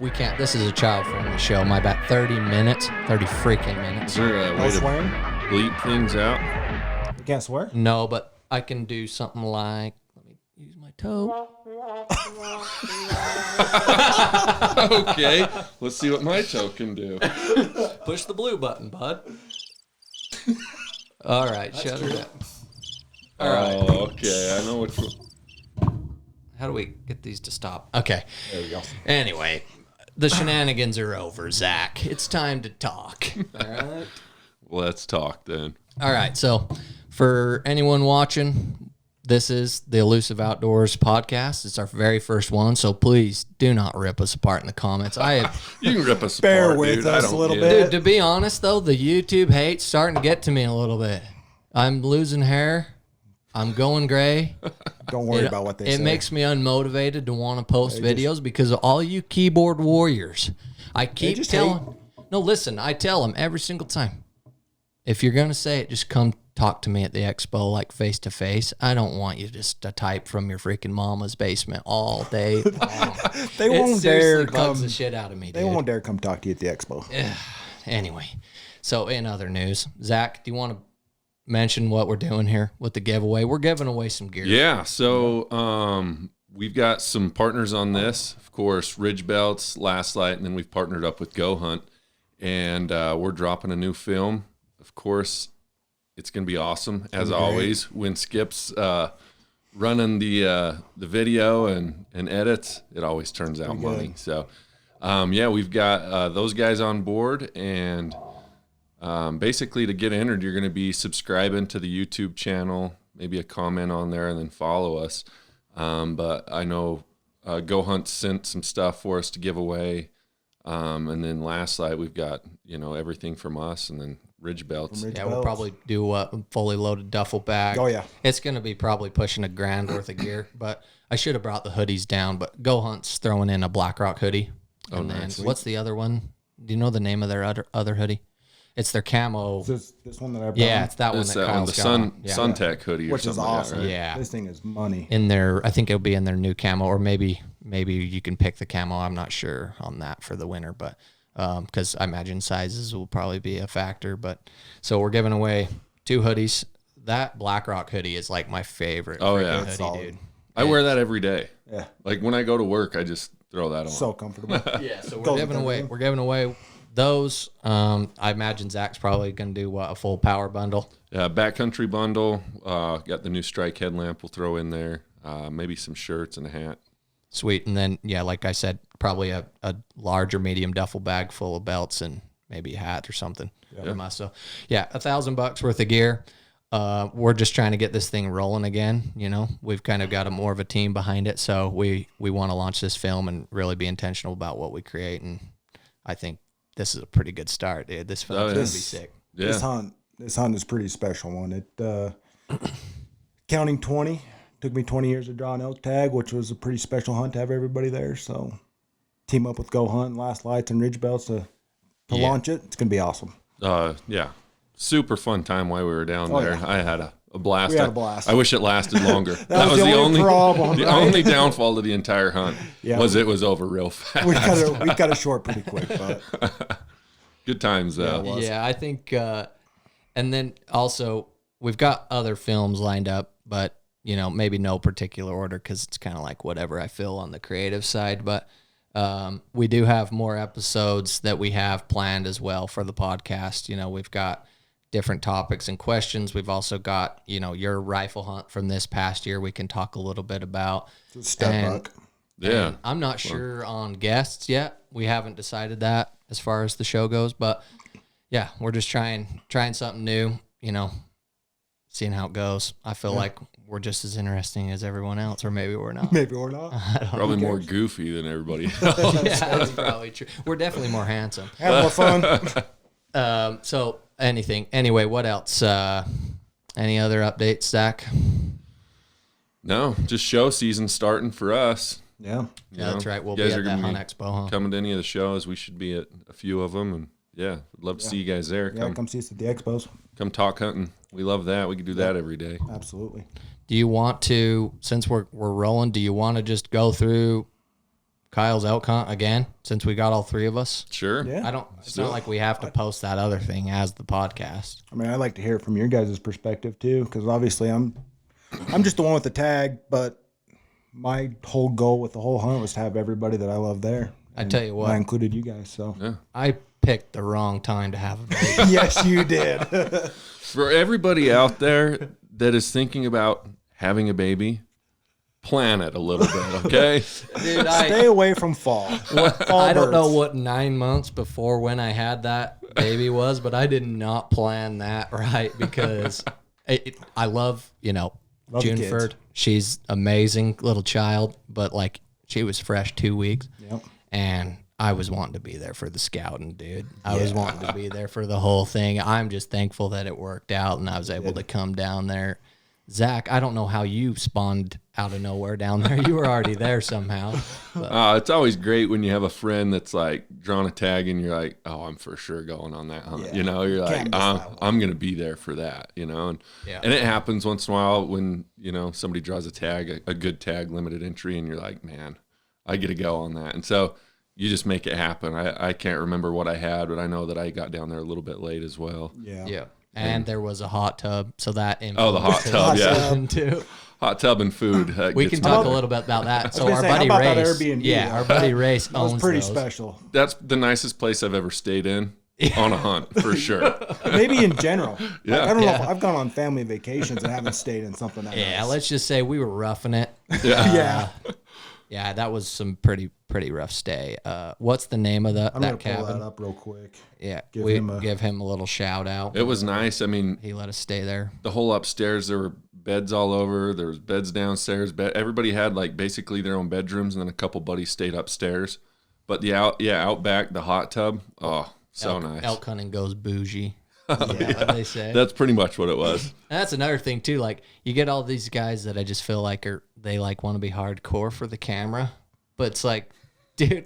We can't. This is a child-friendly show. My bad. 30 minutes. 30 freaking minutes. Is there a way to swearing? bleep things out? You can't swear? No, but I can do something like, let me use my toe. Okay, let's see what my toe can do. Push the blue button, bud. All right, shut it up. All right. Oh, okay, I know which one. How do we get these to stop? Okay. There we go. Anyway, the shenanigans are over, Zach. It's time to talk. All right. Let's talk then. All right. So, for anyone watching, this is the Elusive Outdoors podcast. It's our very first one, so please do not rip us apart in the comments. You can rip us Bear apart, with dude. us I don't a little get bit. it. Dude, to be honest, though, the YouTube hate's starting to get to me a little bit. I'm losing hair. I'm going gray. Don't worry about what they say. It makes me unmotivated to want to post videos because of all you keyboard warriors. I keep telling... No, listen, I tell them every single time. If you're going to say it, just come talk to me at the expo, like face to face. I don't want you just to type from your freaking mama's basement all day long. They won't dare bugs come. the shit out of me, They dude. won't dare come talk to you at the expo. Anyway, so in other news, Zach, do you want to mention what we're doing here with the giveaway? We're giving away some gear. Yeah, so we've got some partners on this. Of course, Ridge Belts, Last Light, and then we've partnered up with GoHunt, and we're dropping a new film. Of course, it's going to be awesome, as always. When Skip's running the video and edits, it always turns out money. So, yeah, we've got those guys on board, and basically to get entered, you're going to be subscribing to the YouTube channel, maybe a comment on there, and then follow us. But I know GoHunt sent some stuff for us to give away. And then last night we've got, everything from us, and then Ridge Belts. We'll probably do a fully loaded duffel bag. Oh, yeah. It's going to be probably pushing $1,000 worth of gear, but I should have brought the hoodies down, but GoHunt's throwing in a BlackRock hoodie. Oh, and then nice. what's the other one? Do you know the name of their other hoodie? It's their camo. This one that I brought. Yeah, it's that one It's that that one, Kyle's the got on. Yeah. SunTech hoodie, Which or is something like awesome. that, right? Yeah. This thing is money. In their, I think it'll be in their new camo, or maybe you can pick the camo. I'm not sure on that for the winter, but because I imagine sizes will probably be a factor. But so we're giving away 2 hoodies. That BlackRock hoodie is like my favorite. Oh, yeah. hoodie, Solid. dude. I wear that every day. Yeah. Like when I go to work, I just throw that on. So comfortable. Yeah, so Goes we're giving away those. I imagine Zach's probably gonna do a full power bundle. Yeah, backcountry bundle. Got the new strike headlamp we'll throw in there. Maybe some shirts and a hat. Sweet. And then, yeah, like I said, probably a large or medium duffel bag full of belts and maybe a hat or something from us. So, yeah, $1,000 worth of gear. We're just trying to get this thing rolling again. We've kind of got more of a team behind it. So we want to launch this film and really be intentional about what we create. And I think this is a pretty good start, dude. This film's going to be sick. Yeah. This hunt is a pretty special one. It counting 20. Took me 20 years to draw an elk tag, which was a pretty special hunt to have everybody there. So team up with GoHunt, Last Lights, and Ridge Belts to launch it. It's going to be awesome. Yeah. Super fun time while we were down there. yeah. I had a blast. We had a blast. I wish it lasted longer. That was the only problem, The right? only downfall to the entire hunt Yeah. was it was over real fast. We cut it short pretty quick, but Good times though. Yeah, it was. Yeah, I think, and then also we've got other films lined up, but maybe no particular order because it's kind of like whatever I feel on the creative side. But we do have more episodes that we have planned as well for the podcast. We've got different topics and questions. We've also got, your rifle hunt from this past year we can talk a little bit about. step buck. Yeah. And I'm not sure on guests yet. We haven't decided that as far as the show goes, but yeah, we're just trying something new, seeing how it goes. I feel like we're just as interesting as everyone else, or maybe we're not. Maybe we're not. Probably more goofy than everybody else. Yeah, that's probably true. We're definitely more handsome. Have more fun. So anyway, what else? Any other updates, Zach? No, just show season starting for us. Yeah. Yeah, that's right. We'll You be guys at are that gonna Hunt be Expo, huh? Coming to any of the shows, we should be at a few of them, and yeah, would love to see you guys there. Yeah, come see us at the expos. Come talk hunting. We love that. We could do that every day. Absolutely. Do you want to, since we're rolling, do you want to just go through Kyle's elk hunt again, since we got all three of us. Sure. Yeah. It's not like we have to post that other thing as the podcast. I mean, I'd like to hear it from your guys' perspective too, because obviously I'm just the one with the tag, but my whole goal with the whole hunt was to have everybody that I love there. I tell you what, I included you guys. So Yeah. I picked the wrong time to have a baby. yes, you did. For everybody out there that is thinking about having a baby, plan it a little bit, okay? Dude, Stay away from fall. Fall I don't know birds. what 9 months before when I had that baby was, but I did not plan that right because I love, Love the Juneford. kids. She's amazing little child, but like she was fresh 2 weeks. Yep. And I was wanting to be there for the scouting, dude. I was wanting to be there for the whole thing. I'm just thankful that it worked out and I was able to come down there. Zach, I don't know how you spawned out of nowhere down there. You were already there somehow. But It's always great when you have a friend that's like drawn a tag and you're like, oh, I'm for sure going on that hunt. Yeah. You're like, Can't miss that one. I'm going to be there for that, and Yeah. and it happens once in a while when, somebody draws a tag, a good tag, limited entry, and you're like, man, I get to go on that. And so you just make it happen. I can't remember what I had, but I know that I got down there a little bit late as well. yeah. And there was a hot tub, so that Oh, the hot tub, yeah. too. Hot tub and food. We gets can me talk a there. little bit about that. So gonna our say, how buddy about that Race, Airbnb? our buddy Race That was owns pretty those. special. That's the nicest place I've ever stayed in on a hunt, for sure. Maybe in general. Yeah. I don't know Yeah. if I've gone on family vacations and haven't stayed in something that Yeah, nice. let's just say we were roughing it. Yeah. Yeah. Yeah, that was some pretty rough stay. What's the name of I'm that gonna pull cabin? that up real quick. Yeah, Give we him a- give him a little shout out. It was nice. I mean, He let us stay there. the whole upstairs, there were beds all over. There was beds downstairs. Everybody had like basically their own bedrooms, and then a couple buddies stayed upstairs. But out back, the hot tub, oh, so nice. Elk hunting goes bougie. Yeah. What they say. That's pretty much what it was. And that's another thing too. Like you get all these guys that I just feel like they like want to be hardcore for the camera, but it's like, dude,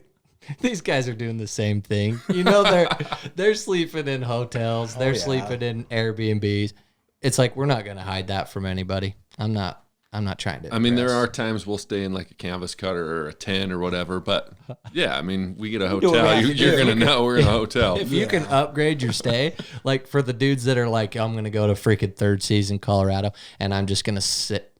these guys are doing the same thing. They're sleeping in hotels. They're yeah. sleeping in Airbnbs. It's like we're not gonna hide that from anybody. I'm not trying to. I mean, there impress. are times we'll stay in like a canvas cutter or a tent or whatever, but yeah, I mean, we get a do what we hotel. have to You're do. going to know we're in a hotel. If you can upgrade your stay, like for the dudes that are like, I'm gonna go to freaking third season Colorado, and I'm just gonna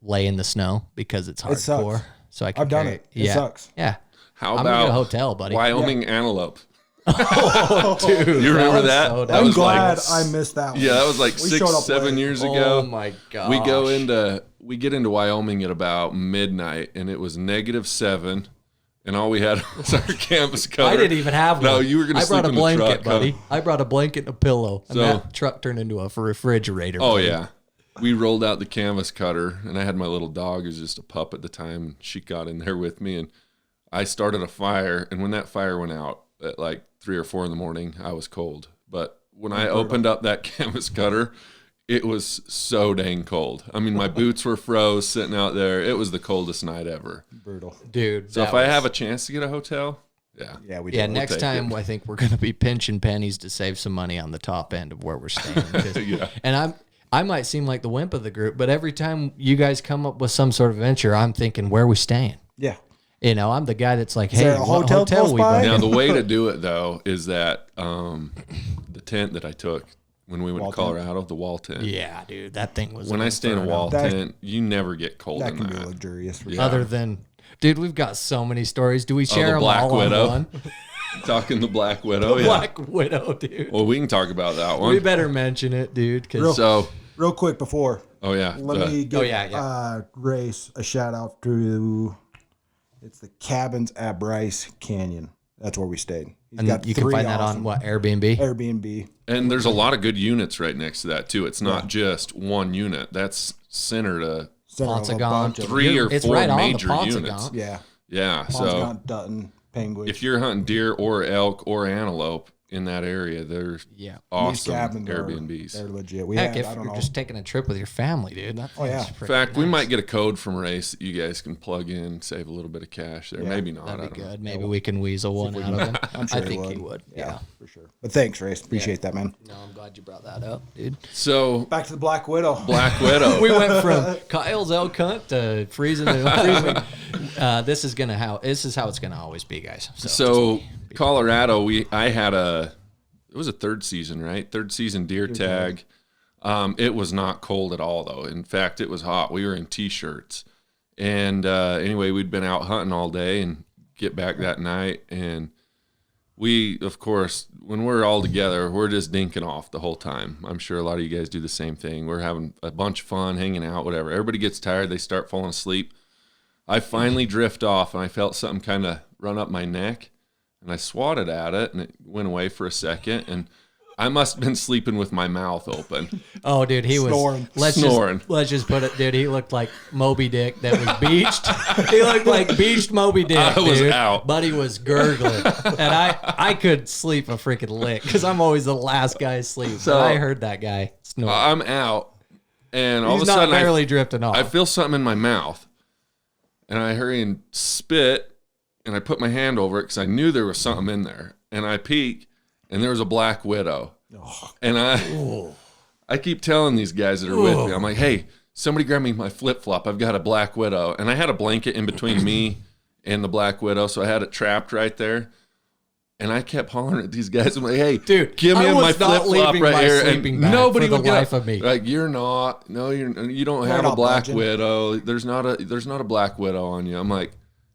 lay in the snow because it's sucks. hardcore. So I can I've done carry- it. It sucks. Yeah. How I'm gonna get about a hotel, buddy. Wyoming antelope? Dude, You remember was that? so That dope. I'm was like- glad I missed that one. Yeah, that was like We showed up 6-7 late. years ago. Oh my god. We get into Wyoming at about midnight, and it was -7, and all we had was our canvas cover. I didn't even have one. No, you were going to I sleep brought a in the blanket, truck, huh? buddy. I brought a blanket and a pillow, and So- that truck turned into a refrigerator. Oh buddy. yeah, we rolled out the canvas cutter, and I had my little dog, who was just a pup at the time, and she got in there with me, and I started a fire. And when that fire went out at like 3 or 4 in the morning, I was cold. But when I opened up that canvas cutter, it was so dang cold. I mean, my boots were froze sitting out there. It was the coldest night ever. Brutal. dude. So if I have a chance to get a hotel, yeah. Yeah, we yeah, did. next take time it. I think we're gonna be pinching pennies to save some money on the top end of where we're staying. 'Cause- Yeah. And I might seem like the wimp of the group, but every time you guys come up with some sort of venture, I'm thinking, where are we staying? Yeah. I'm the guy that's like, hey, there a what hotel hotel close we by? booking? Now, the way to do it, though, is that the tent that I took when we went Wall to tent. Colorado, the wall tent. Yeah, dude, that thing was. When I stay in a inferno. wall That- tent, you never get cold That in can be that. luxurious. For Yeah. sure. Other than, dude, we've got so many stories. Do we share them Black all Widow. on one? Talking the Black Widow, yeah. Black Widow, dude. Well, we can talk about that We one. better mention it, dude. 'Cause Real- So, Real quick before, oh yeah, let me give yeah. Grace a shout out to. It's the cabins at Bryce Canyon. That's where we stayed. He's and got you can 3 find that on awesome what, Airbnb? Airbnb. and there's a lot of good units right next to that too. It's not just one unit. That's centered a Center of a Ponsagon. bunch of- 3 or It's 4 right on the major Ponsagon. units. Yeah. Yeah, so Ponsagon, Dutton, Penguin. if you're hunting deer or elk or antelope in that area, there's Yeah. These awesome cabins are- Airbnbs. They're legit. We Heck, had, if I don't you're know. just taking a trip with your family, dude. That Oh, yeah. thing's In freaking fact, we nice. might get a code from Race that you guys can plug in, save a little bit of cash there. Yeah, Maybe not. I That'd be don't know. good. Maybe we can weasel one out of him. I'm sure I think he would. Yeah, Yeah. for sure. But thanks, Race. Appreciate that, man. No, I'm glad you brought that up, dude. So Back to the Black Widow. Black Widow. We went from Kyle's elk hunt to freezing. this is how it's gonna always be, guys. So Colorado, it was a third season, right? Third season deer tag. It was not cold at all, though. In fact, it was hot. We were in T-shirts. And anyway, we'd been out hunting all day and get back that night. And we, of course, when we're all together, we're just dinking off the whole time. I'm sure a lot of you guys do the same thing. We're having a bunch of fun, hanging out, whatever. Everybody gets tired. They start falling asleep. I finally drift off, and I felt something kind of run up my neck. And I swatted at it, and it went away for a second. And I must have been sleeping with my mouth open. Oh, dude, he Snoring. was Snoring. Let's just put it, dude. He looked like Moby Dick that was beached. He looked like beached Moby Dick. I was dude. out. But he was gurgling, and I could sleep a freaking lick because I'm always the last guy asleep. So I heard that guy snore. I'm out, and all He's of a not sudden barely drifting off. I feel something in my mouth, and I hurry and spit, and I put my hand over it because I knew there was something in there, and I peek, and there was a black widow. And I keep telling these guys that are with me, I'm like, hey, somebody grab me my flip-flop. I've got a black widow. And I had a blanket in between me and the black widow, so I had it trapped right there. And I kept hollering at these guys. I'm like, hey, dude, give me I my was not flip-flop leaving right my here. sleeping And bag nobody for the would get life up. of me. Like, you don't have a black widow. There's not a black widow on you. I'm like,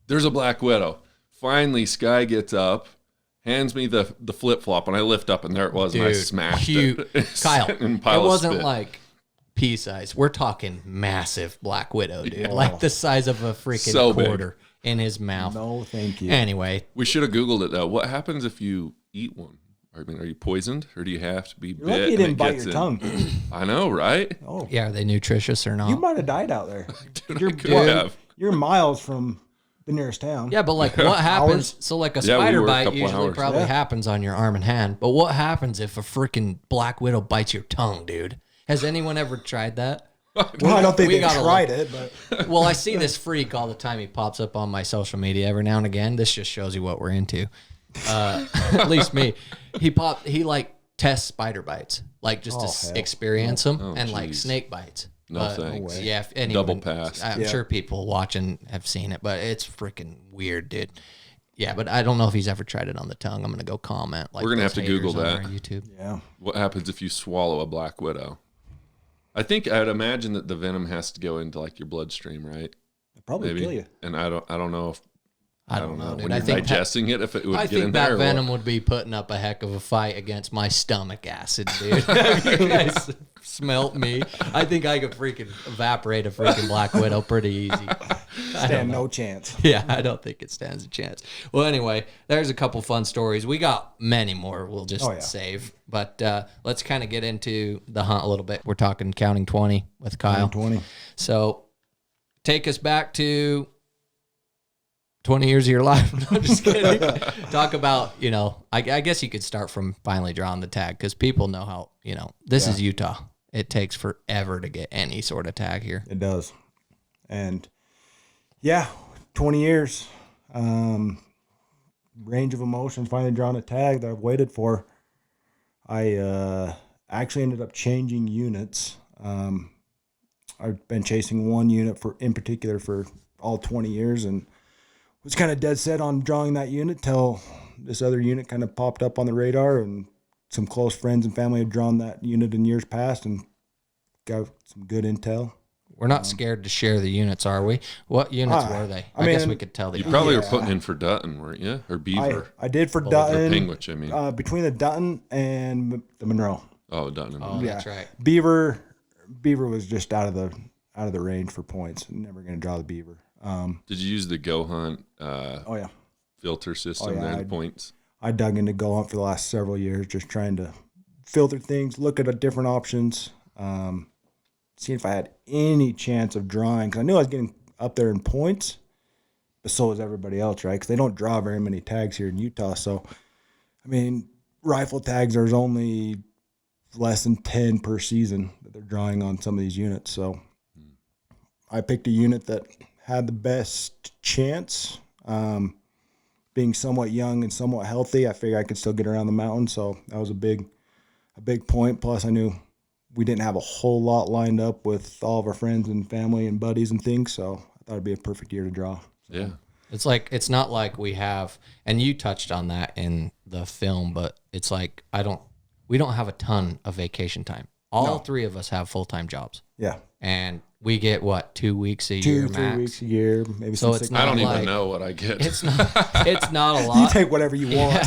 there's a black widow. Finally, Sky gets up, hands me the flip flop, and I lift up, and there it was, and I smashed it. Kyle, it wasn't like pea size. We're talking massive black widow, dude. Like the size of a freaking quarter in his mouth. No, thank you. Anyway, we should have Googled it though. What happens if you eat one? I mean, are you poisoned, or do you have to be bit? Lucky you didn't bite your tongue. I know, right? Oh, yeah, are they nutritious or not? you might have died out there. Dude, You're miles from the nearest town. Yeah, but like what happens? So like a spider bite usually probably Yeah. happens on your arm and hand. But what happens if a freaking black widow bites your tongue, dude? Has anyone ever tried that? Well, I don't think they gotta tried it, but Well, I see this freak all the time. He pops up on my social media every now and again. This just shows you what we're into. At least me. He like tests spider bites, like just to experience them, and like snake bites. No thanks. Yeah, if anyone, Double pass. I'm sure people watching have seen it, but it's freaking weird, dude. Yeah, but I don't know if he's ever tried it on the tongue. I'm gonna go comment. Like we're gonna have to Google on that. our YouTube. yeah. What happens if you swallow a black widow? I'd imagine that the venom has to go into like your bloodstream, right? It'll probably kill you. And I don't know if I don't know, dude. when I you're think digesting it, if it would I get in think there. that or venom what. would be putting up a heck of a fight against my stomach acid, dude. Have you guys smelt me? I think I could freaking evaporate a freaking black widow pretty easy. Stand no chance. Yeah, I don't think it stands a chance. Well, anyway, there's a couple fun stories. We got many more. We'll just save. But let's kind of get into the hunt a little bit. We're talking counting 20 with Kyle. 20. So take us back to 20 years of your life. No, just kidding. Talk about, I guess you could start from finally drawing the tag because people know how, this is Utah. It takes forever to get any sort of tag here. It does. And 20 years. Range of emotions, finally drawing a tag that I've waited for. I actually ended up changing units. I've been chasing one unit in particular for all 20 years and was kind of dead set on drawing that unit till this other unit kind of popped up on the radar, and some close friends and family have drawn that unit in years past and got some good intel. We're not scared to share the units, are we? What units were they? I guess we could tell the You probably were putting in for Dutton, weren't you? Or Beaver? I did for Dutton. Or Pingwich, I mean. Between the Dutton and the Monroe. Oh, Dutton. Oh, that's right. Beaver was just out of the range for points. Never going to draw the Beaver. Did you use the GoHunt filter system there, the points? I dug into GoHunt for the last several years, just trying to filter things, look at different options, see if I had any chance of drawing. Because I knew I was getting up there in points, but so is everybody else, right? Because they don't draw very many tags here in Utah. So, I mean, rifle tags, there's only less than 10 per season that they're drawing on some of these units. So I picked a unit that had the best chance. Being somewhat young and somewhat healthy, I figured I could still get around the mountain. So that was a big point. Plus, I knew we didn't have a whole lot lined up with all of our friends and family and buddies and things. So I thought it'd be a perfect year to draw. Yeah. It's like, it's not like we have, and you touched on that in the film, but it's like, we don't have a ton of vacation time. All three of us have full-time jobs. Yeah. And we get what, 2 weeks a year 3 max? weeks a year, maybe So some it's sick. not I don't like, even know what I get. It's not a lot. You take whatever you want.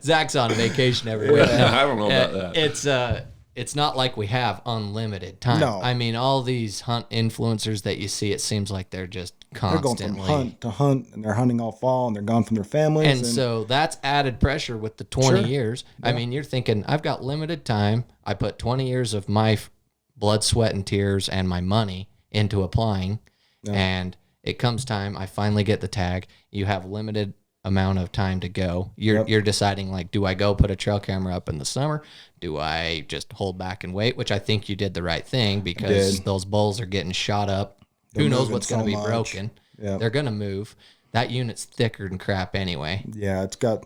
Zach's on vacation every week. I don't know about that. It's not like we have unlimited time. No. I mean, all these hunt influencers that you see, it seems like they're just They're going constantly. from hunt to hunt, and they're hunting all fall, and they're gone from their families. And so that's added pressure with the 20 Sure. years. I mean, you're thinking, I've got limited time. I put 20 years of my blood, sweat, and tears and my money into applying. And it comes time, I finally get the tag. You have limited amount of time to go. You're deciding, like, do I go put a trail camera up in the summer? Do I just hold back and wait? Which I think you did the right thing, because those bulls are getting shot up. Who knows moving what's going to so be much. broken? Yeah. They're going to move. That unit's thicker than crap anyway. Yeah, it's got,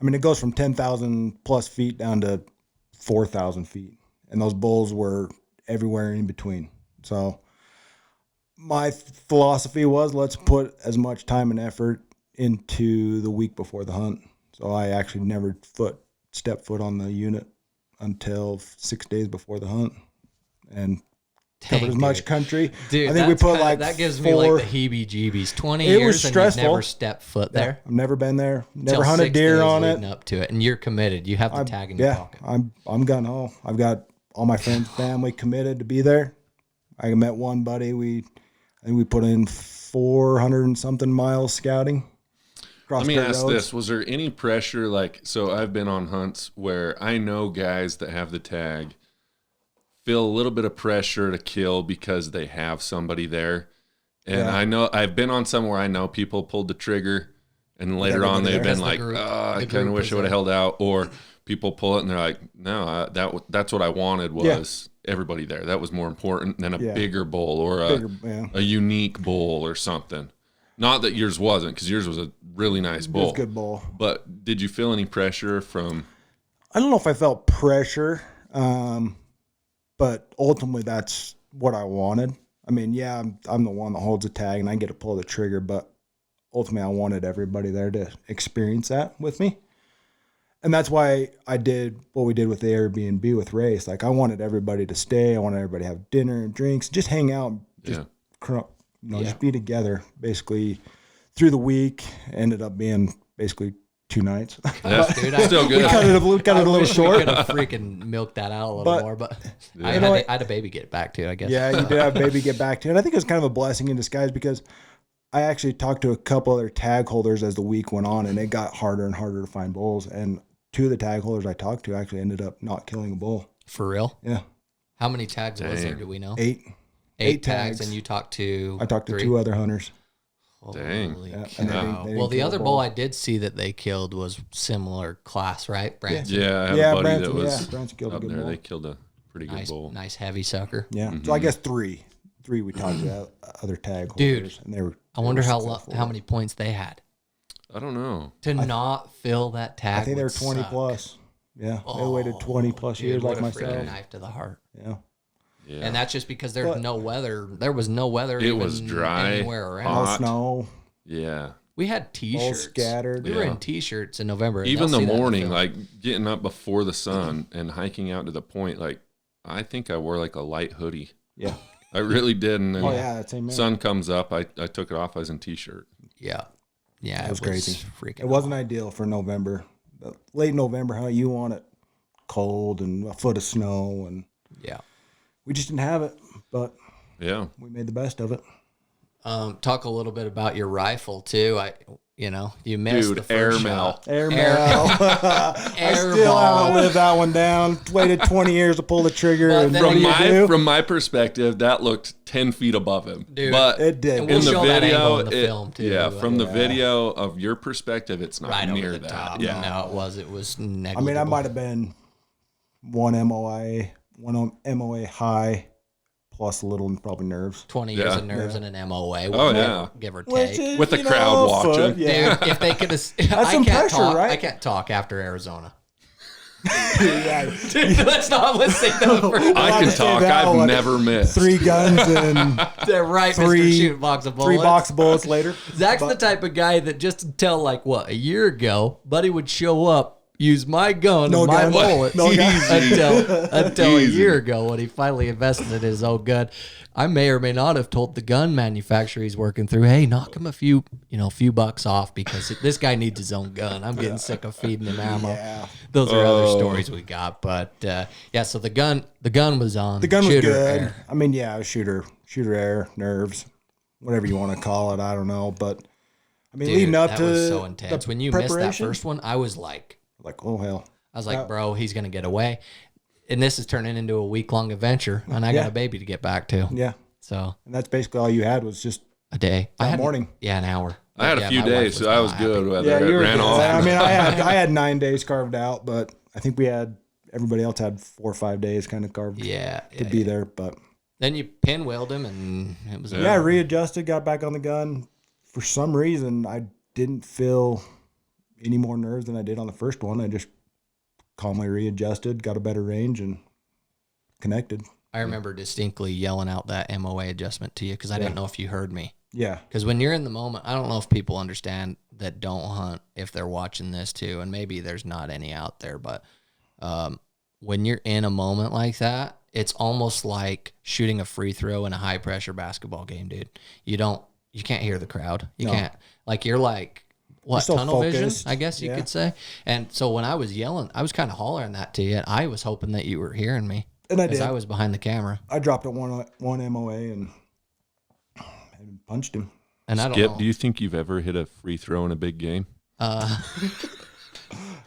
I mean, it goes from 10,000 plus feet down to 4,000 feet. And those bulls were everywhere in between. So my philosophy was, let's put as much time and effort into the week before the hunt. So I actually never stepped foot on the unit until 6 days before the hunt, and covered as much country. Dude, I think we put like that gives me like the heebie-jeebies. 20 It was years and stressful. you've never stepped foot there. I've never been there, never Till hunted 6 deer days on it. leading up to it, and you're committed. You have the tag in your pocket. I'm gun ho. I've got all my friends, family committed to be there. I met one buddy. I think we put in 400 and something miles scouting. Let me ask this. Was there any pressure? Like, so I've been on hunts where I know guys that have the tag feel a little bit of pressure to kill because they have somebody there. And I know I've been on some where I know people pulled the trigger and later on they've been like, I kind of wish I would have held out. Or people pull it and they're like, no, that's what I wanted was everybody there. That was more important than a bigger bull or a unique bull or something. Not that yours wasn't, because yours was a really nice bull. It was a good bull. But did you feel any pressure from? I don't know if I felt pressure, but ultimately that's what I wanted. I mean, yeah, I'm the one that holds the tag and I get to pull the trigger, but ultimately I wanted everybody there to experience that with me. And that's why I did what we did with the Airbnb with Race. Like, I wanted everybody to stay. I wanted everybody to have dinner and drinks, just hang out, just just be together. Basically, through the week, ended up being basically 2 nights. Yeah, Dude, still good. we cut it a little short. We could have freaking milked that out a little more, but I had a baby get back to it, I guess. Yeah, you did have baby get back to it. And I think it was kind of a blessing in disguise, because I actually talked to a couple other tag holders as the week went on, and it got harder and harder to find bulls. And 2 of the tag holders I talked to actually ended up not killing a bull. For real? Yeah. How many tags was there, do we know? 8. 8 tags, and you talked to I talked to 3? 2 other hunters. Dang. Holy Yeah, cow. and they didn't Well, the kill a other bull. bull I did see that they killed was similar class, right? Branson. Yeah, I have a buddy Branson, that was Branson killed a up good there. bull. They killed a pretty good bull. Nice heavy sucker. Yeah. So I guess 3 we talked to other tag holders. Dude, and they were. I wonder how many points they had I don't know. to not fill that tag. I think they were would 20 suck. plus. Yeah. They waited 20 plus Dude, years what like a freaking myself. knife to the heart. Yeah. Yeah. And that's just because there's no weather. There was no weather. It was even dry, anywhere around. All hot. snow. Yeah. We had T-shirts. scattered. We were in T-shirts in November. Even They'll the see that in morning, film. like getting up before the sun and hiking out to the point, like I think I wore like a light hoodie. Yeah. I really did. And then Oh, yeah. That's same man. sun comes up, I took it off. I was in t-shirt. Yeah, It was crazy. Freaking. It wasn't ideal for November. But late November, how you want it cold and a foot of snow, and Yeah. we just didn't have it, but Yeah. we made the best of it. Talk a little bit about your rifle too. You missed Dude, the first airmail. shot. Airmail. I still haven't lived that one down. Waited 20 years to pull the trigger. But And then what do you do? From my perspective, that looked 10 feet above him. Dude, but it did. And we'll in the show that angle video, in the film too. yeah, from the video of your perspective, it's not right near over the that. top. Yeah. No, it was negligible. I mean, I might have been one MOA high plus a little probably nerves. 20 years Yeah. of nerves and an MOA. Oh, yeah. Give or Which take. is, With the you crowd know, watching. Yeah. Dude, if they could have, That's some pressure, right? I can't talk after Arizona. Dude, let's say no for I can talk. I've never missed. 3 guns and they're right, Mr. Shoot box of bullets. 3 box of bullets later. Zach's the type of guy that just until like a year ago, buddy would show up, use my gun and my bullets until a year ago when he finally invested in his own gun. I may or may not have told the gun manufacturer he's working through, hey, knock him a few bucks off because this guy needs his own gun. I'm getting sick of feeding him ammo. Yeah. Those are other stories we got, but so the gun was on. The gun was shooter good. air. I mean, yeah, shooter air, nerves, whatever you want to call it. I don't know, but I mean, Dude, leading up that to was so intense. When you missed that preparation, first one, I was like, oh hell. I was like, bro, he's gonna get away, and this is turning into a week-long adventure, and I got a baby to get back to. Yeah. So And that's basically all you had was just a day. morning. Yeah, an hour. I had a few days, so I was good. Whether you it were ran good. off. I mean, I had 9 days carved out, but I think everybody else had 4 or 5 days kind of carved to be there. But then you pinwheeled him, and it was I readjusted, got back on the gun. For some reason, I didn't feel any more nerves than I did on the first one. I just calmly readjusted, got a better range, and connected. I remember distinctly yelling out that MOA adjustment to you because I didn't know if you heard me. Yeah. Because when you're in the moment, I don't know if people understand that don't hunt if they're watching this too, and maybe there's not any out there, but when you're in a moment like that, it's almost like shooting a free throw in a high pressure basketball game, dude. You can't hear the crowd. You can't. Like you're like so tunnel vision, focused. I guess you could say. And so when I was yelling, I was kind of hollering that to you, and I was hoping that you were hearing me. And I did. I was behind the camera. I dropped it one MOA and punched him. And I don't Skip, know. do you think you've ever hit a free throw in a big game?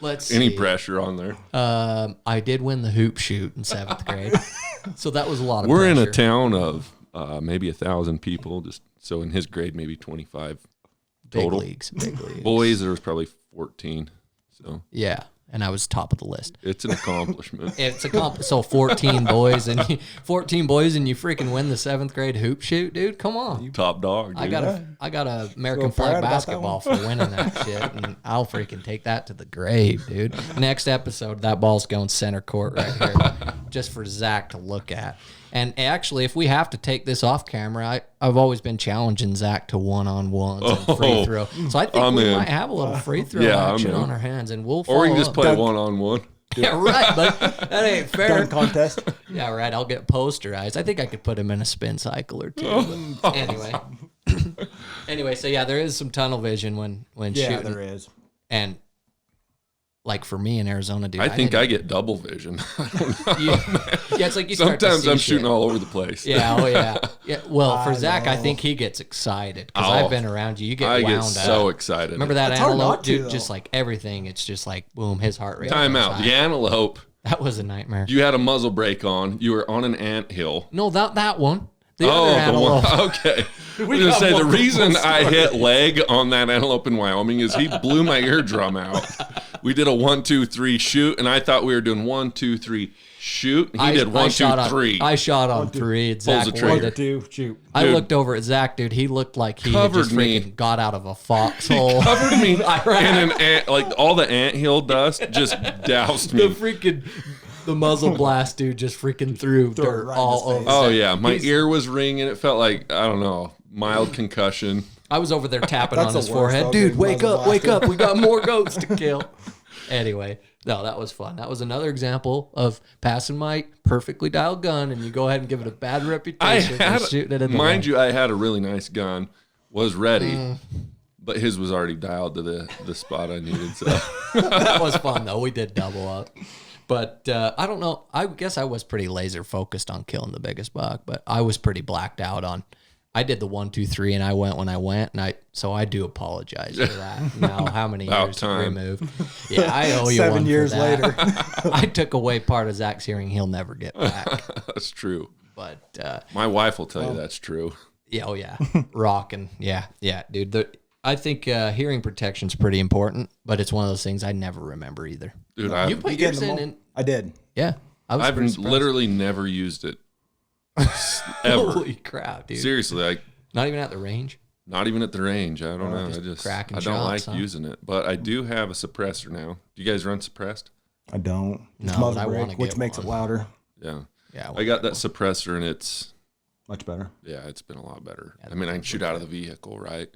Let's Any see. pressure on there? I did win the hoop shoot in 7th grade. So that was a lot of We're pressure. in a town of maybe 1,000 people. So in his grade, maybe 25 total. Big leagues. Boys, there was probably 14. So Yeah. And I was top of the list. it's an accomplishment. It's so 14 boys and you freaking win the 7th grade hoop shoot, dude. Come on. Top dog. I Dude. got a American Feel proud flag about that basketball for winning that shit, and I'll freaking take that to the grave, dude. Next episode, that ball's going center court right here, just for Zach to look at. And actually, if we have to take this off camera, I've always been challenging Zach to one-on-ones and free throw. So I think we might have a little free throw action on our hands, and we'll follow Or we can just up. play one-on-one. Yeah, right, but that ain't fair. Dunk contest. Yeah, right. I'll get posterized. I think I could put him in a spin cycle or two. But anyway, so yeah, there is some tunnel vision when Yeah, shooting. there is. And like for me in Arizona, dude, I think I get double vision. yeah, it's like you start to Sometimes see I'm shit. shooting all over the place. Yeah, oh yeah, yeah. Well, for I Zach, I know. think he gets excited because I've been around you. You get I wound get up. so excited. Remember that It's hard antelope, not to, dude? though. Just like everything, it's just like boom, his heart rate. Time goes out. high. The antelope. That was a nightmare. You had a muzzle brake on. You were on an anthill. No, that one. The other The antelope. one. Okay. I was gonna got say the multiple reason I hit leg on that antelope in Wyoming is he blew my eardrum out. We did a 1, 2, 3 shoot, and I thought we were doing 1, 2, 3 shoot. And he did 1, 2, 3. I shot on 3. And Pulls Zach the trigger. wanted it. 2, shoot. I Dude. looked over at Zach, dude. He looked like he had Covered just me. freaking got out of a foxhole. Covered me I in ran. an ant, like all the anthill dust just doused The me. freaking the muzzle blast, dude, just freaking threw Threw it dirt right in all his over. face. Oh Zach. yeah, my He's- ear was ringing. It felt like, I don't know, mild concussion. I was over there tapping That's on the his worst, forehead. though, Dude, getting wake muzzle up, wake blasted. up. We got more goats to kill. Anyway, no, that was fun. That was another example of passing my perfectly dialed gun, and you go ahead and give it a bad I reputation had, for shooting it in the mind leg. you, I had a really nice gun, was ready, but his was already dialed to the spot I needed. So That was fun, though. We did double up. But I don't know. I guess I was pretty laser focused on killing the biggest buck, but I was pretty blacked out on. I did the 1, 2, 3, and I went when I went, and so I do apologize for that. Now, how many About years time. removed? Yeah, I owe you 7 one years for that. later. I took away part of Zach's hearing he'll never get back. that's true. But My wife will tell you that's true. yeah, oh yeah, rocking. Yeah, dude. I think hearing protection's pretty important, but it's one of those things I never remember either. Dude, You I've put You get yours in, and I did. yeah, I was pretty surprised. literally never used it. Ever. Holy crap, dude! Seriously, like Not even at the range. not even at the range. I don't know. just I just cracking I don't like shots, huh? using it. But I do have a suppressor now. Do you guys run suppressed? I don't. It's No, muzzle I brake, wanna which get makes one. it louder. Yeah. Yeah, I got that suppressor, and it's Much better. it's been a lot better. I mean, I can shoot out of the vehicle, right?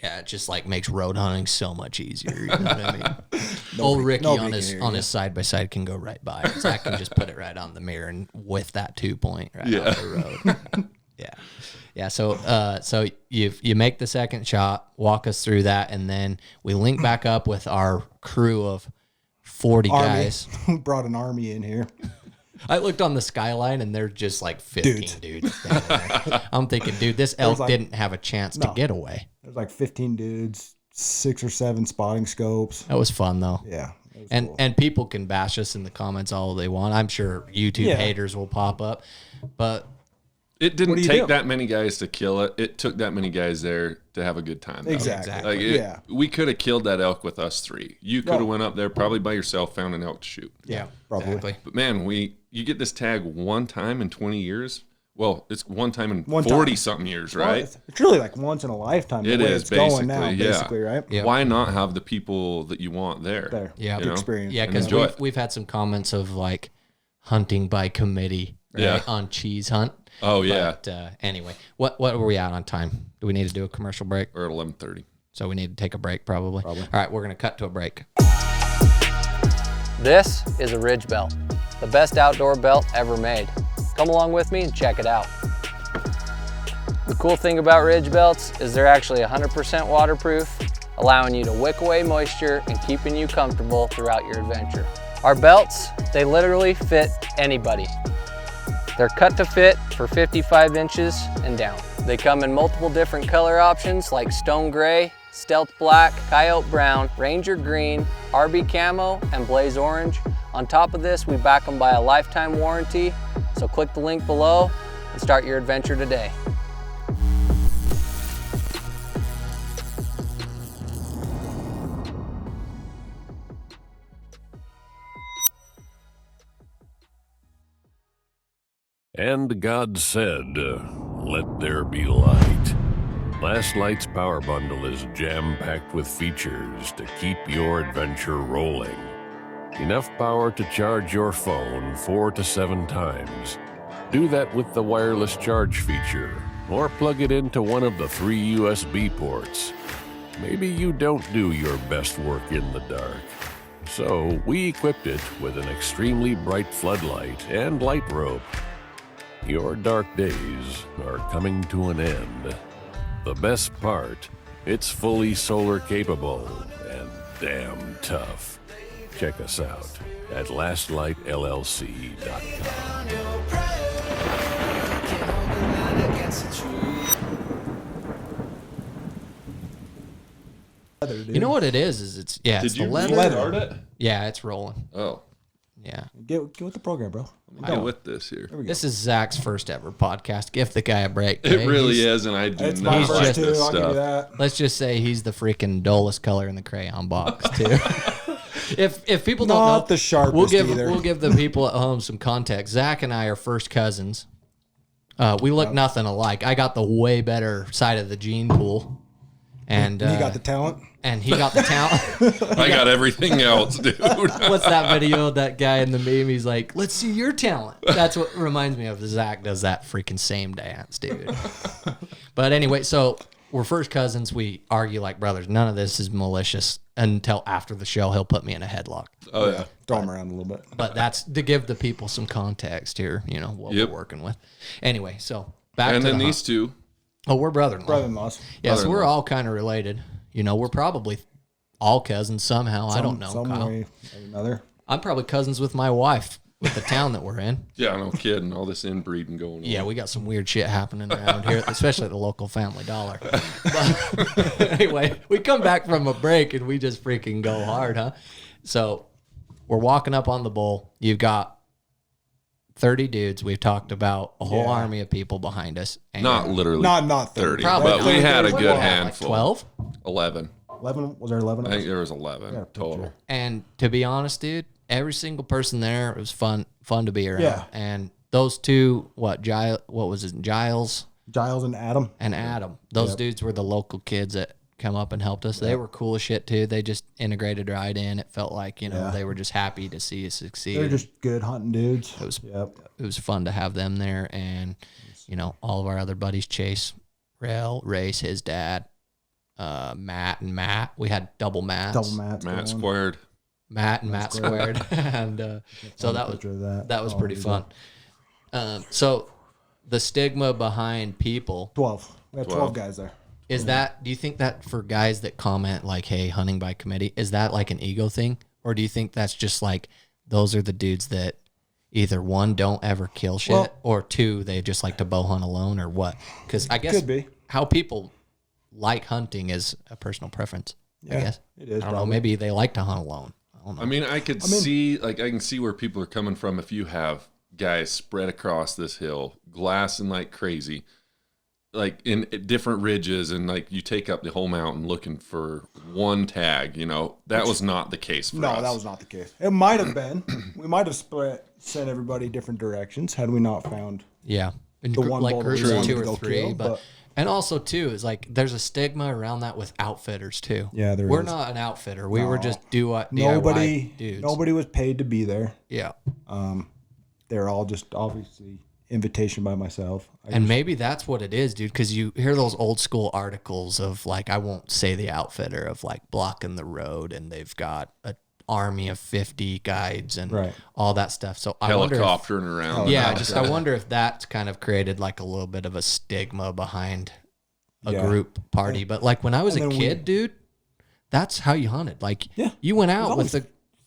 Yeah, it just like makes road hunting so much easier. You know what I mean? Old Ricky nobody on can his hear on you. his side by side can go right by. Zach can just put it right on the mirror and with that 2-point right off the road. Yeah. So you make the second shot, walk us through that, and then we link back up with our crew of 40 guys. Brought an army in here. I looked on the skyline and there's just like 15 dudes standing there. I'm thinking, dude, this elk didn't have a chance to get away. There's like 15 dudes, 6 or 7 spotting scopes. That was fun though. Yeah. It was And cool. and people can bash us in the comments all they want. I'm sure YouTube haters will pop up, but It didn't do you take do? that many guys to kill it. It took that many guys there to have a good time. though. Exactly. Like we could have killed that elk with us 3. You could have went up there probably by yourself, found an elk to shoot. yeah, probably. exactly. But man, you get this tag one time in 20 years. Well, it's one time in One 40 time. something years, Well, right? it's really like once in a lifetime. The It way is it's going now, basically, yeah. basically, right? Yeah. Why not have the people that you want there? There. Yeah. The You know? experience. Yeah, And because enjoy it. we've had some comments of like hunting by committee, right, Yeah. on Cheese Hunt. Oh yeah, But anyway, what were we at on time? Do we need to do a commercial break? or at 11:30. So we need to take a break probably. All right, we're gonna cut to a break. This is a Ridge Belt, the best outdoor belt ever made. Come along with me and check it out. The cool thing about Ridge Belts is they're actually 100% waterproof, allowing you to wick away moisture and keeping you comfortable throughout your adventure. Our belts, they literally fit anybody. They're cut to fit for 55 inches and down. They come in multiple different color options like stone gray, stealth black, coyote brown, ranger green, RB camo, and blaze orange. On top of this, we back them by a lifetime warranty. So click the link below and start your adventure today. And God said, let there be light. Last Light's Power Bundle is jam-packed with features to keep your adventure rolling. Enough power to charge your phone 4 to 7 times. Do that with the wireless charge feature, or plug it into one of the 3 USB ports. Maybe you don't do your best work in the dark. So we equipped it with an extremely bright floodlight and light rope. Your dark days are coming to an end. The best part, it's fully solar capable and damn tough. Check us out at lastlightllc.com. You know what it is? It's Did it's you the leather. restart it? Yeah, it's rolling. Oh, Yeah. Get with the program, bro. get with this here. This is Zach's first ever podcast. Give the guy a break. It okay? really He's- is, and I do It's my not He's like first just- too. this I'll give you stuff. that. Let's just say he's the freaking dullest color in the crayon box too. If people don't Not know, the sharpest we'll give either. we'll give the people at home some context. Zach and I are first cousins. We look nothing alike. I got the way better side of the gene pool, and You got the talent. and he got the talent. I got everything else, dude. What's that video of that guy in the meme? He's like, let's see your talent. That's what reminds me of. Zach does that freaking same dance, dude. But anyway, so we're first cousins. We argue like brothers. None of this is malicious until after the show. He'll put me in a headlock. Oh yeah. Throw them around a little bit. But that's to give the people some context here, you know, what Yep. we're working with. Anyway, so back And to then the these hunt. two. Oh, we're brother-in-law. Brother-in-laws. Yeah, so we're brother-in-law. all kind of related. You know, we're probably all cousins somehow. I don't know, Some Kyle. way or another. I'm probably cousins with my wife with the town that we're in. Yeah, no kidding. All this inbreeding going on. Yeah, we got some weird shit happening around here, especially at the local Family Dollar. But anyway, we come back from a break and we just freaking go hard, huh? So we're walking up on the bull. You've got 30 dudes. We've talked about a whole Yeah. army of people behind us. And Not literally Not 30, 30. Probably. but we had a What, good like handful. 12? 11. 11. Was there 11? I think there was 11 Yeah, total. picture. And to be honest, dude, every single person there, it was fun to be around. Yeah. And those two, what was it, Giles Giles and Adam. and Adam, those dudes were the local kids that come up and helped us. They were cool as shit too. They just integrated right in. It felt like, they were just happy to see us succeed. They're just good hunting dudes. It was fun to have them there. And, all of our other buddies, Chase, Race, his dad, Matt and Matt. We had double Matts. Matt squared. Matt and Matt squared. And so that was pretty fun. So the stigma behind people. 12. We had 12 guys there. Do you think that for guys that comment like, hey, hunting by committee, is that like an ego thing? Or do you think that's just like, those are the dudes that either one, don't ever kill shit, or two, they just like to bow hunt alone, or what? Because I guess how people like hunting is a personal preference. I guess it is. I don't know. Maybe they like to hunt alone. I don't know. I mean, I can see where people are coming from. If you have guys spread across this hill, glassing like crazy, like in different ridges, and like you take up the whole mountain looking for one tag, that was not the case for us. No, that was not the case. It might have been. We might have sent everybody different directions had we not found the one like groups of 2 or 3. But and also too is like there's a stigma around that with outfitters too. Yeah, we're not an outfitter. We were just DIY dudes. Nobody was paid to be there. Yeah. They're all just obviously invitation by myself. Maybe that's what it is, dude, because you hear those old school articles of like, I won't say the outfitter, of like blocking the road, and they've got an army of 50 guides and all that stuff. So I helicoptering around. I wonder if that's kind of created like a little bit of a stigma behind a group party. But like when I was a kid, dude, that's how you hunted. Like you went out with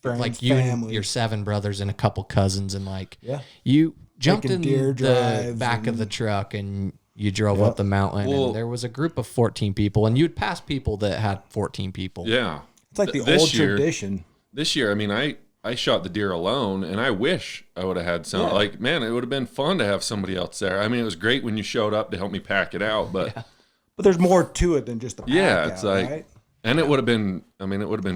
like you and your 7 brothers and a couple cousins, and like you jumped in the back of the truck and you drove up the mountain, and there was a group of 14 people, and you'd pass people that had 14 people. Yeah. It's like the old tradition. This year, I mean, I shot the deer alone, and I wish I would have had some. Like, man, it would have been fun to have somebody else there. I mean, it was great when you showed up to help me pack it out, but there's more to it than just the pack it's like, right? And it would have been,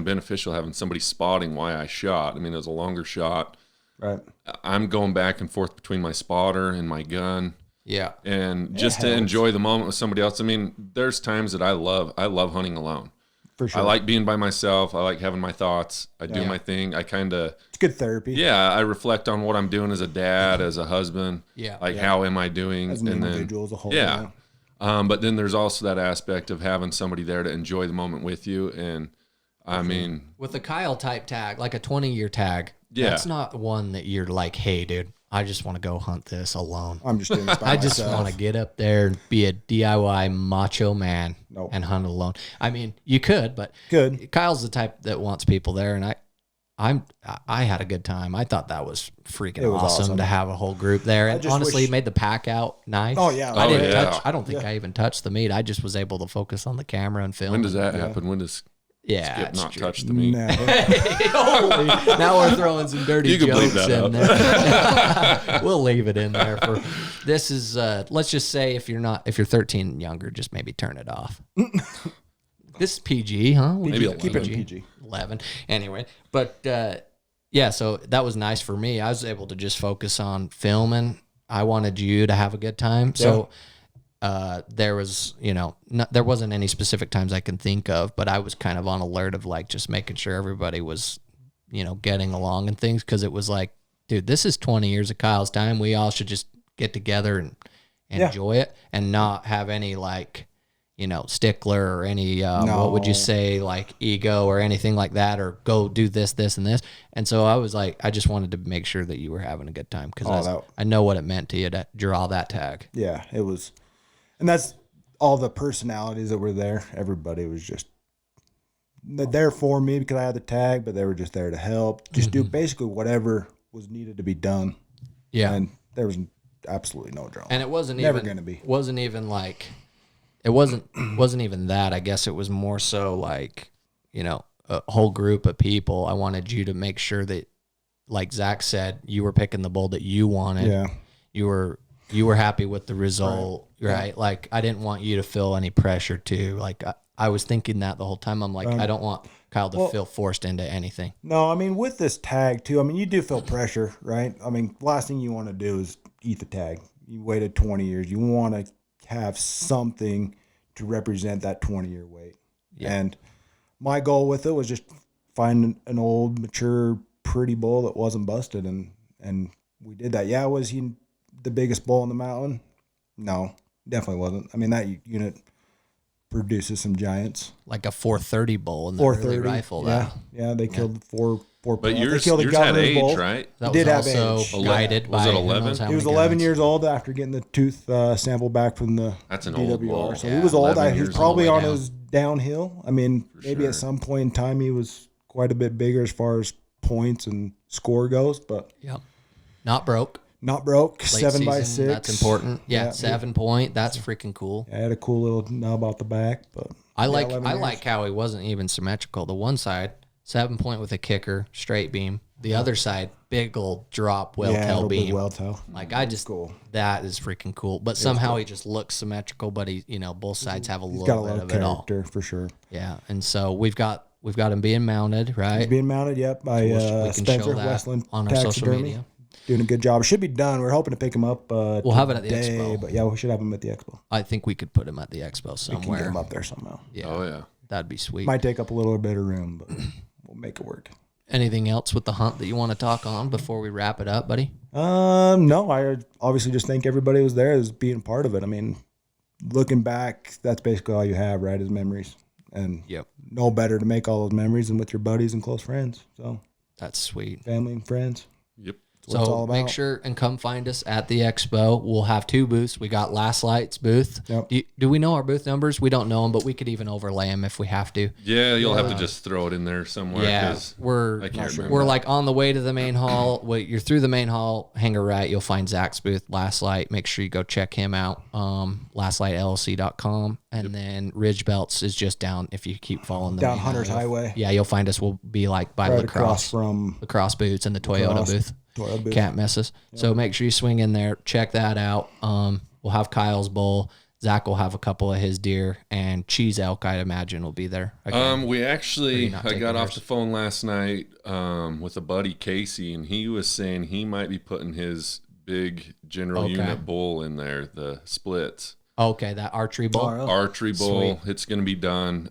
beneficial having somebody spotting why I shot. I mean, it was a longer shot. Right. I'm going back and forth between my spotter and my gun. Yeah. And just to enjoy the moment with somebody else. I mean, there's times that I love hunting alone. For sure. I like being by myself. I like having my thoughts. I do my thing. I kind of... It's good therapy. Yeah, I reflect on what I'm doing as a dad, as a husband. Yeah. Like, how am I doing? As an individual, as a whole. Yeah. But then there's also that aspect of having somebody there to enjoy the moment with you. And, I mean... With a Kyle type tag, like a 20-year tag, that's not one that you're like, hey, dude, I just want to go hunt this alone. I'm just doing this by I just want to get up there and be a DIY macho man and hunt alone. I mean, you could, but Kyle's the type that wants people there, and I had a good time. I thought that was freaking awesome to have a whole group there, and honestly, made the pack out nice. Oh yeah, I don't think I even touched the meat. I just was able to focus on the camera and film. When does that happen? When does Skip not touch the meat? Now we're throwing some dirty jokes in there. We'll leave it in there for this is let's just say if you're 13 and younger, just maybe turn it off. This is PG, huh? Maybe 11. Keep it PG. 11. Anyway, but so that was nice for me. I was able to just focus on filming. I wanted you to have a good time. So there was, there wasn't any specific times I can think of, but I was kind of on alert of like just making sure everybody was, getting along and things. Cause it was like, dude, this is 20 years of Kyle's time. We all should just get together and enjoy it and not have any like, stickler or any, what would you say, like ego or anything like that, or go do this, and this. And so I was like, I just wanted to make sure that you were having a good time. Cause I know what it meant to you to draw that tag. Yeah, it was. And that's all the personalities that were there. Everybody was just there for me because I had the tag, but they were just there to help. Just do basically whatever was needed to be done. Yeah. And there was absolutely no drama. And it wasn't never even going to be. Wasn't even like it wasn't even that. I guess it was more so like, a whole group of people. I wanted you to make sure that, like Zach said, you were picking the bull that you wanted. Yeah. You were happy with the result, right? Yeah. Like, I didn't want you to feel any pressure to, like, I was thinking that the whole time. I'm like, I don't want Kyle to feel forced into anything. No, I mean, with this tag, too, I mean, you do feel pressure, right? I mean, last thing you want to do is eat the tag. You waited 20 years. You want to have something to represent that 20-year wait. And my goal with it was just find an old, mature, pretty bull that wasn't busted, and we did that. Yeah, was he the biggest bull in the mountain? No, definitely wasn't. I mean, that unit produces some giants. Like a 430 bull in the early rifle. Yeah, they killed four. But they yours killed a had governor's age, bull. right? That did was have also age. guided Was by it who 11? knows how He was many 11 guns. years old after getting the tooth sample back from the That's an old DWR. bull. So Yeah, he was old. 11 He was years probably all on the way his downhill. I mean, maybe sure. at some point in time he was quite a bit bigger as far as points and score goes, but Yep. Not broke. not broke. Late 7x6. season, that's important. Yeah, Yeah. 7 point. That's freaking cool. I had a cool little nub out the back, but I like 11 I years. like how he wasn't even symmetrical. The one side, 7 point with a kicker, straight beam. The other side, big old drop well tail little big beam. well tail. Like I just cool. that is freaking cool. But somehow he just looks symmetrical, but he both sides have a He's got a little lot bit of of it all. character for sure. Yeah. And so we've got him being mounted, right? He's being mounted, yep, by we can Spencer show that Westland on our social Taxidermy. media. Doing a good job. It should be done. We're hoping to pick him up. We'll have it at the today, expo. But yeah, we should have him at the expo. I think we could put him at the expo We can get somewhere. him up there somehow. Yeah. Oh, yeah. That'd be sweet. Might take up a little bit of room, but we'll make it work. Anything else with the hunt that you want to talk on before we wrap it up, buddy? No, I obviously just think everybody was there as being part of it. I mean, looking back, that's basically all you have, right, is memories. And Yep. no better to make all those memories than with your buddies and close friends. So That's sweet. family and friends. Yep. That's what it's all So make about. sure and come find us at the expo. We'll have 2 booths. We got Last Light's booth. Yep. Do we know our booth numbers? We don't know them, but we could even overlay them if we have to. Yeah, you'll have to just throw it in there somewhere. Yeah, 'Cause we're I can't remember. we're like on the way to the main hall. Wait, you're through the main hall. Hang a right, you'll find Zach's booth, Last Light. Make sure you go check him out. LastLightLLC.com, and then Ridge Belts is just down. If you keep following the Down main Hunter's hall, Highway. Yeah, you'll find us. We'll be like by Right across lacrosse, from lacrosse boots and the Toyota Lacrosse. booth. Toyota booth. Can't miss us. So make sure you swing in there. Check that out. We'll have Kyle's bull. Zach will have a couple of his deer, and Cheese Elk, I'd imagine, will be there. Again. We actually, not I taking got off yours? the phone last night with a buddy, Casey, and he was saying he might be putting his big general Okay. unit bull in there, the splits. Okay, that archery bull. Archery bull, Sweet. it's going to be done.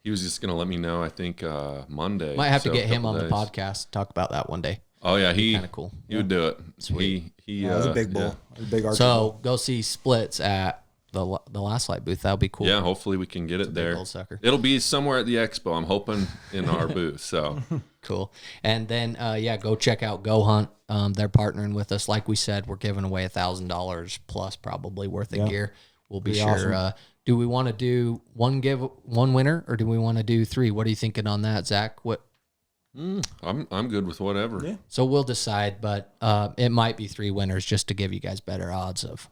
He was just going to let me know, I think, Monday. Might have to so get a him couple on the days. podcast. Talk about that one day. Oh, yeah, Kinda cool. He would do it. Sweet. He That was a big yeah. bull. It was a big archer So bull. go see Splits at the Last Light booth. That'll be cool. Yeah, hopefully we can get it there. old sucker. It'll be somewhere at the expo. I'm hoping in our booth. So Cool. And then go check out GoHunt. They're partnering with us. Like we said, we're giving away $1,000 plus probably worth of gear. We'll be Pretty sure. awesome. Do we want to do one winner, or do we want to do 3? What are you thinking on that, Zach? What? I'm good with whatever. Yeah. So we'll decide, but it might be 3 winners just to give you guys better odds of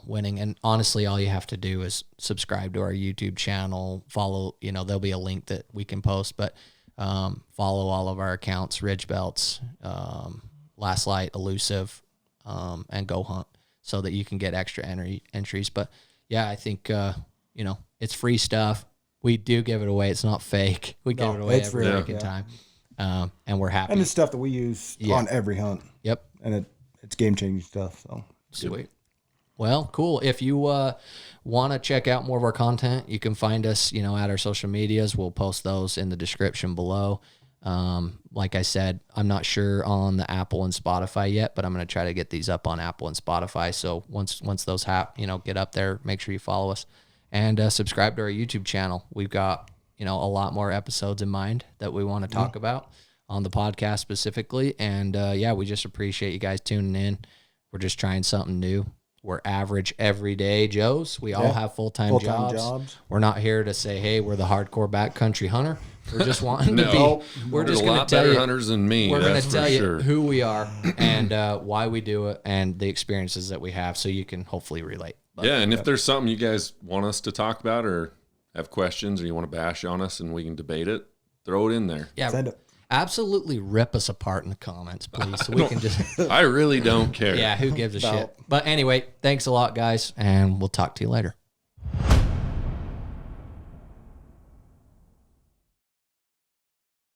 winning. And honestly, all you have to do is subscribe to our YouTube channel, follow. There'll be a link that we can post, but follow all of our accounts: Ridge Belts, Last Light, Elusive, and Go Hunt, so that you can get extra entries. But yeah, I think it's free stuff. We do give it away. It's not fake. We give No, it away it's every real. freaking Yeah. time. And we're happy. And it's stuff that we use Yeah. on every hunt. Yep. And it's game-changing stuff. So Sweet. Well, cool. If you want to check out more of our content, you can find us, at our social medias. We'll post those in the description below. Like I said, I'm not sure on the Apple and Spotify yet, but I'm going to try to get these up on Apple and Spotify. So once those get up there, make sure you follow us and subscribe to our YouTube channel. We've got a lot more episodes in mind that we want to talk about on the podcast specifically. And we just appreciate you guys tuning in. We're just trying something new. We're average everyday Joes. We all have full-time jobs. We're not here to say, hey, we're the hardcore backcountry hunter. We're just wanting to No. be. We're There's just a going lot to tell better you. hunters than me. We're going That's to for tell sure. you who we are and why we do it and the experiences that we have, so you can hopefully relate. But, Yeah, and if there's something you guys want us to talk about or have questions or you want to bash on us and we can debate it, throw it in there. yeah, Send it. absolutely rip us apart in the comments, please, so we can just. I really don't care. Yeah, who gives a shit? But anyway, thanks a lot, guys, and we'll talk to you later.